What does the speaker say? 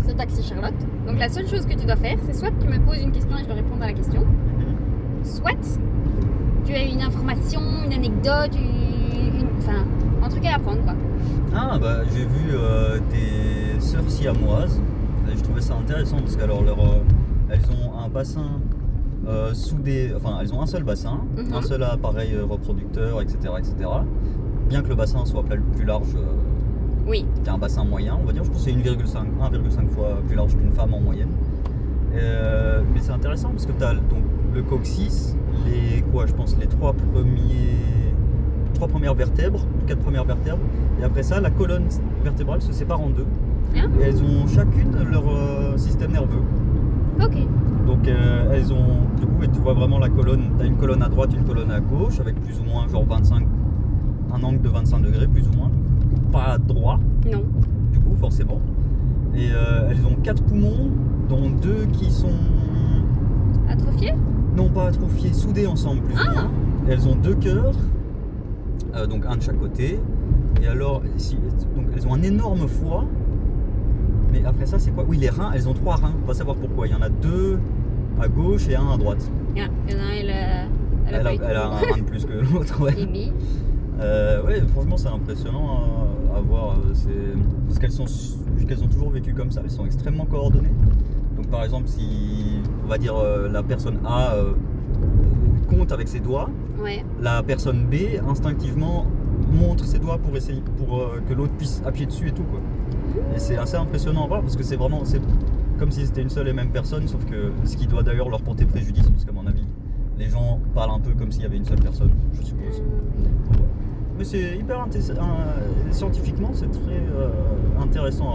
ce Taxi Charlotte. Donc la seule chose que tu dois faire, c'est soit tu me poses une question et je dois répondre à la question, soit tu as une information, une anecdote, enfin, un truc à apprendre quoi. Ah bah j'ai vu tes sœurs siamoises, et je trouvais ça intéressant parce qu'alors elles ont un bassin soudé, enfin elles ont un seul bassin, un seul appareil reproducteur, etc., etc. Bien que le bassin soit plus large Oui. qu'un bassin moyen, on va dire, je pense que c'est 1,5 fois plus large qu'une femme en moyenne. Mais c'est intéressant parce que tu as donc le coccyx, les trois premières vertèbres, 4 premières vertèbres, et après ça la colonne vertébrale se sépare en deux. Et elles ont chacune leur système nerveux. Ok. Donc elles ont, du coup, et tu vois vraiment la colonne, tu as une colonne à droite, une colonne à gauche, avec plus ou moins genre un angle de 25 degrés plus ou moins, pas droit. Non. Du coup forcément. Et elles ont 4 poumons, dont 2 qui sont... Atrophié? Non, pas atrophiés, soudés ensemble plus ou moins. Et elles ont 2 cœurs, donc un de chaque côté. Et alors, donc elles ont un énorme foie. Mais après ça, c'est quoi? Oui, les reins, elles ont 3 reins. On va savoir pourquoi. Il y en a 2 à gauche et 1 à droite. Yeah. Il y en a un, Elle a un rein de plus que l'autre, ouais. Ouais, franchement, c'est impressionnant à voir. Parce qu'elles ont toujours vécu comme ça. Elles sont extrêmement coordonnées. Donc, par exemple, si on va dire la personne A compte avec ses doigts, ouais. La personne B instinctivement montre ses doigts pour que l'autre puisse appuyer dessus et tout quoi. Et c'est assez impressionnant à voir parce que c'est comme si c'était une seule et même personne, sauf que ce qui doit d'ailleurs leur porter préjudice parce qu'à mon avis les gens parlent un peu comme s'il y avait une seule personne, je suppose. Mais c'est hyper scientifiquement c'est très intéressant.